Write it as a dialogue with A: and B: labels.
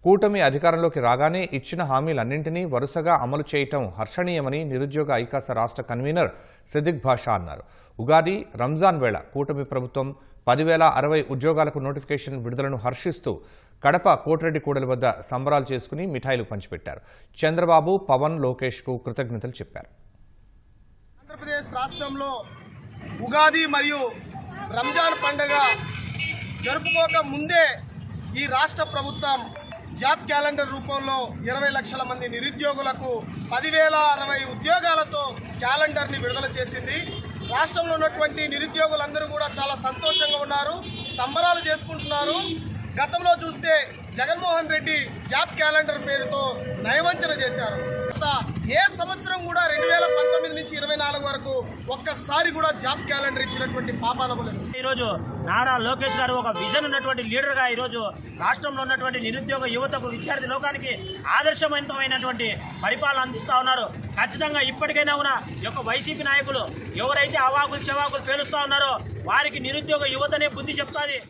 A: కూటమి అధికారంలోకి రాగానే ఇచ్చిన హామీలన్నింటినీ వరుసగా అమలు చేయటం హర్షణీయమని నిరుద్యోగ ఐకాస రాష్ట్ర కన్వీనర్ సిద్దిక్ భాషా అన్నారు. ఉగాది, రంజాన్ వేళ కూటమి ప్రభుత్వం 10,060 ఉద్యోగాలకు నోటిఫికేషన్ విడుదలను హర్షిస్తూ కడప కోటిరెడ్డి కూడలి వద్ద సంబరాలు చేసుకుని మిఠాయిలు పంచిపెట్టారు. చంద్రబాబు, పవన్, లోకేష్కు కృతజ్ఞతలు చెప్పారు.
B: ఆంధ్రప్రదేశ్ రాష్ట్రంలో ఉగాది మరియు రంజాన్ పండుగ జరుపుకోక ముందే ఈ రాష్ట్ర ప్రభుత్వం జాబ్ క్యాలెండర్ రూపంలో 20 లక్షల మంది నిరుద్యోగులకు 10,060 ఉద్యోగాలతో క్యాలెండర్ని విడుదల చేసింది. రాష్ట్రంలో ఉన్నటువంటి నిరుద్యోగులందరూ కూడా చాలా సంతోషంగా ఉన్నారు, సంబరాలు చేసుకుంటున్నారు. గతంలో చూస్తే జగన్మోహన్ రెడ్డి జాబ్ క్యాలెండర్ పేరుతో నయవంచన చేశారు. ఏ సంవత్సరం కూడా 2019 నుంచి 24 వరకు ఒక్కసారి కూడా జాబ్ క్యాలెండర్ ఇచ్చినటువంటి పాపానములు.
C: ఈరోజు నారా లోకేష్ గారు ఒక విజన్ ఉన్నటువంటి లీడర్ గా ఈరోజు రాష్ట్రంలో ఉన్నటువంటి నిరుద్యోగ యువతకు, విద్యార్థి లోకానికి ఆదర్శవంతమైనటువంటి పరిపాలన అందిస్తా ఉన్నారు. ఖచ్చితంగా ఇప్పటికైనా కూడా ఈ యొక్క వైసీపీ నాయకులు ఎవరైతే అవాకులు చెవాకులు పేలుస్తా ఉన్నారో వారికి నిరుద్యోగ యువతనే బుద్ధి చెప్తాది.